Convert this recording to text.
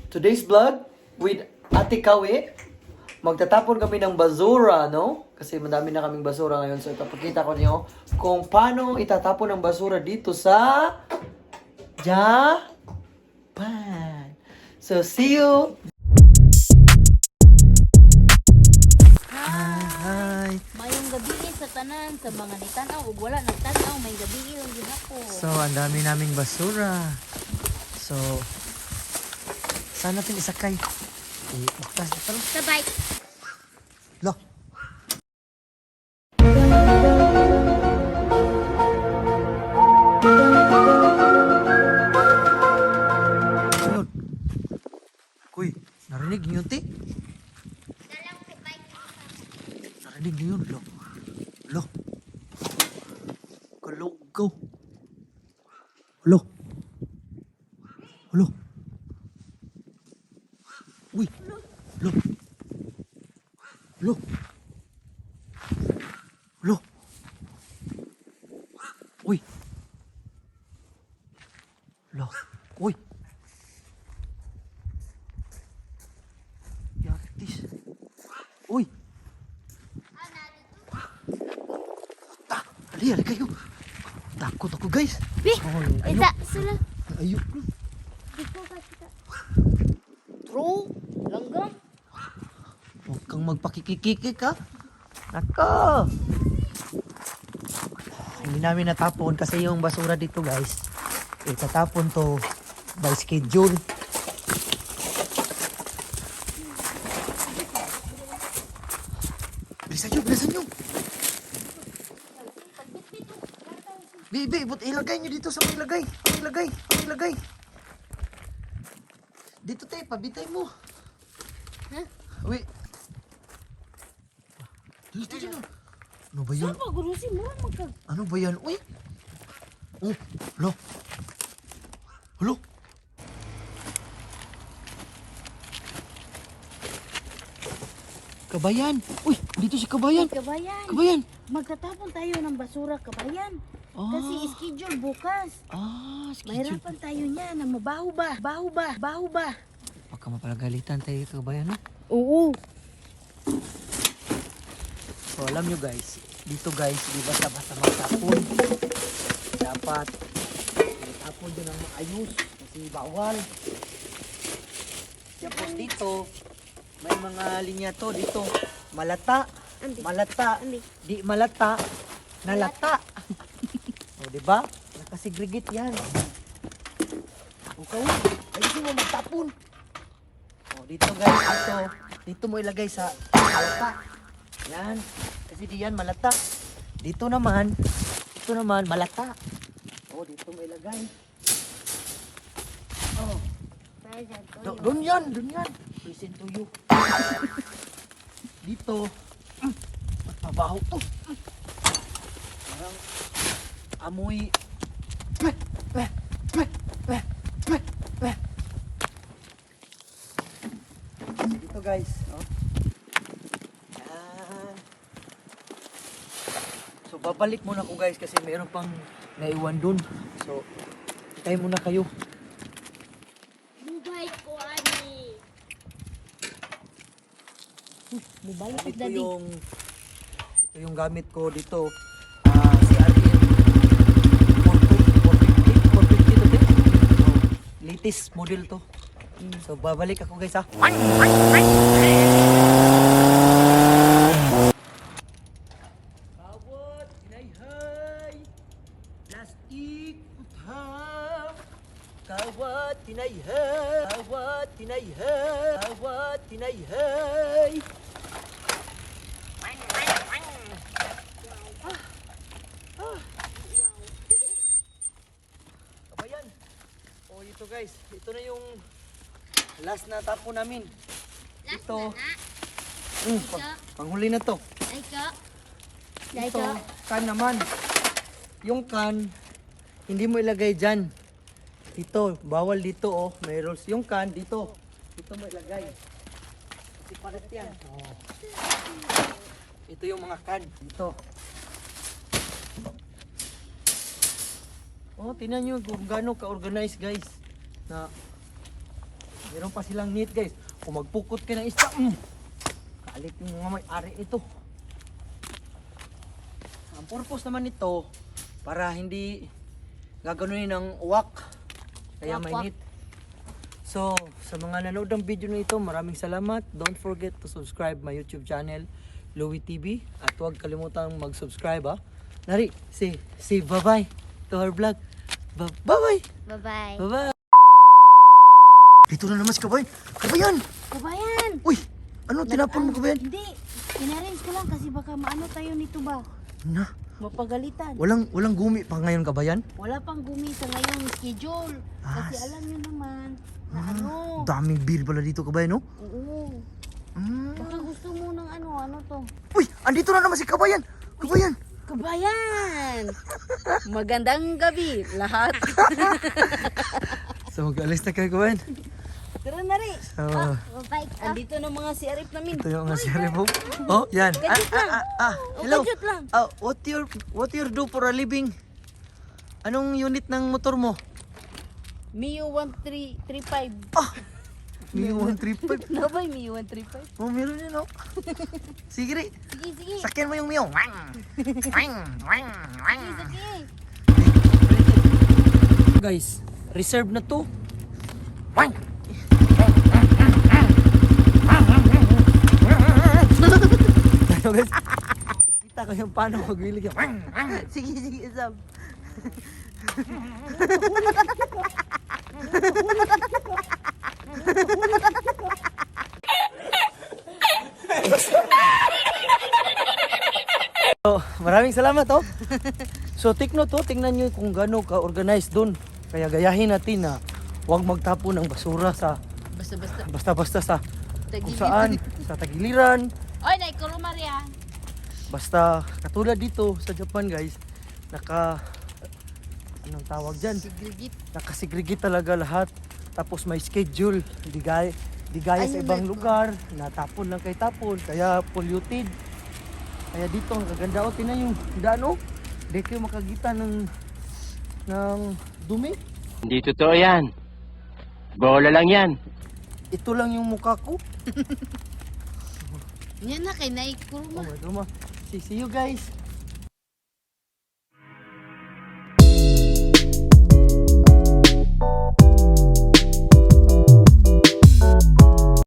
Today's vlog with Ate Kawi. Magtatapon kami ng basura, no? Kasi madami na kaming basura ngayon. So ipapakita ko niyo kung paano itatapon ng basura dito sa Japan. So see you! Hi! Mayong gabi sa tanan sa mga nitanaw ug wala nagtanaw may gabi lang gihapon. So ang dami naming basura. So saan natin isakay? Bukas na pala. Sabay. Lo! Sunod. Kuy, narinig niyo ti? Narinig niyo yun, lo. Lo. Kalogaw. Lo. Lo. Uy. Lo. Lo. Lo. Uy. Lo. Uy. Yatis. Uy. Tak. Ali kayo. Takot ako, guys. Bi. Ayok. Isa sila. Ayok. Dito ka kita. True. Langgam. Huwag kang magpakikikiki ka. Nako! Hindi namin natapon kasi yung basura dito, guys. Itatapon to by schedule. Bilisan nyo, bilisan nyo! Bibi, but ilagay nyo dito sa mga lagay. Ang lagay, ang lagay. Dito tayo, pabitay mo. Ha? Uy. Dito dyan. Ano ba yun? Saan pa gurusin mo magka? Ano ba yan? Uy. Oh, lo. Hello. Kabayan. Uy, dito si Kabayan. Kabayan. Kabayan. Magtatapon tayo ng basura, kabayan. Ah. Kasi schedule bukas. Schedule. Mahirapan tayo niya na mabaho ba? Baho ba? Baho ba? Baka mapalagalitan tayo, Kabayan, no? Oo. So, alam nyo, guys. Dito, guys, di basta-basta magtapon. Dapat magtapon din ng maayos. Kasi bawal. Tapos dito, may mga linya to dito. Malata. Andi. Malata. Andi. Di malata. Nalata. O, diba? Nakasegregate yan. Okay. Ayusin mo magtapon. O, dito guys. Dito. Dito mo ilagay sa malata. Yan. Kasi di yan malata. Dito naman malata. O, dito mo ilagay. O. Doon yan. Listen to you. Dito. Mabaho to. Parang amoy. Dito guys. Oh. Yan. So babalik muna ako guys kasi mayroon pang naiwan dun. So itay muna kayo. Bubay ko, ani. Bubay ko, Ito daddy. yung gamit ko dito. CRM 450 to din. Latest model to. So babalik ako guys ha. Kawat, tinayhay. Plastic utham. Kawat, tinayhay. Kawat, tinayhay. Kawat, tinayhay. Kabayan. Oh, ito guys. Ito na yung last na tapo namin. Ito. Panghuli na to. Ito, can naman. Yung can, hindi mo ilagay dyan. Dito, bawal dito oh. May rules. Yung can, dito. Dito mo ilagay. Kasi palit yan. Oh. Ito yung mga can. Dito. Oh, tingnan nyo kung gaano ka-organize guys. Na Meron pa silang net guys. Kung magpukot ka ng isda, kaalit yung mga may-ari ito. Ang purpose naman nito, para hindi gaganunin ng uwak. Kaya may Wak-wak. net. So, sa mga nanood ng video na ito, maraming salamat. Don't forget to subscribe my YouTube channel, Louie TV. At huwag kalimutang mag-subscribe ha. Nari, say bye-bye to our vlog. Bye-bye! Bye-bye. Bye-bye! Dito na naman si Kabayan! Kabayan! Kabayan! Uy! Ano tinapon mo, Kabayan? Hindi. Inarrange ko lang kasi baka maano tayo nito ba? Na, Mapagalitan. walang gumi pa ngayon, Kabayan? Wala pang gumi sa ngayong schedule. Kasi Ah, alam nyo naman na ano. Daming beer pala dito, Kabayan, no? Oo. Mm. Baka gusto mo ng ano to? Uy! Andito na naman si Kabayan! Kabayan! Kabayan! Magandang gabi lahat. So, mag-alis na kayo, Kabayan. Tara na rin. So, Andito na mga CRF namin. ito yung mga sari po. Oh, yan. Hello. Gadget lang. What you do for a living? Anong unit ng motor mo? Mio 1335. Mio 135. Nabay Mio 135. Oh, meron yun, oh. Sige, rin. Sige. Sakyan mo yung Mio. Sige. Guys, reserve na to. Tayo guys. Kita ko yung paano magwilig yung. Sige, Sam. So, maraming salamat oh. So, take note oh, tingnan nyo kung gaano ka-organized dun. Kaya gayahin natin na huwag magtapo ng basura sa Basta-basta. basta-basta sa kung Tagiliran. saan, sa tagiliran. Oy, naikuro Maria. Basta katulad dito sa Japan guys, anong tawag dyan? Sigligit. Nakasegregate talaga lahat. Tapos may schedule. Di gaya sa Ayun, ibang like- lugar, natapon lang kay tapon, kaya polluted. Kaya dito ang kaganda o, tinan yung daan o. Di kayo makagita ng dumi. Hindi totoo yan. Bola lang yan. Ito lang yung mukha ko. Yan na kay naikuro Oh mo. my God, see you guys.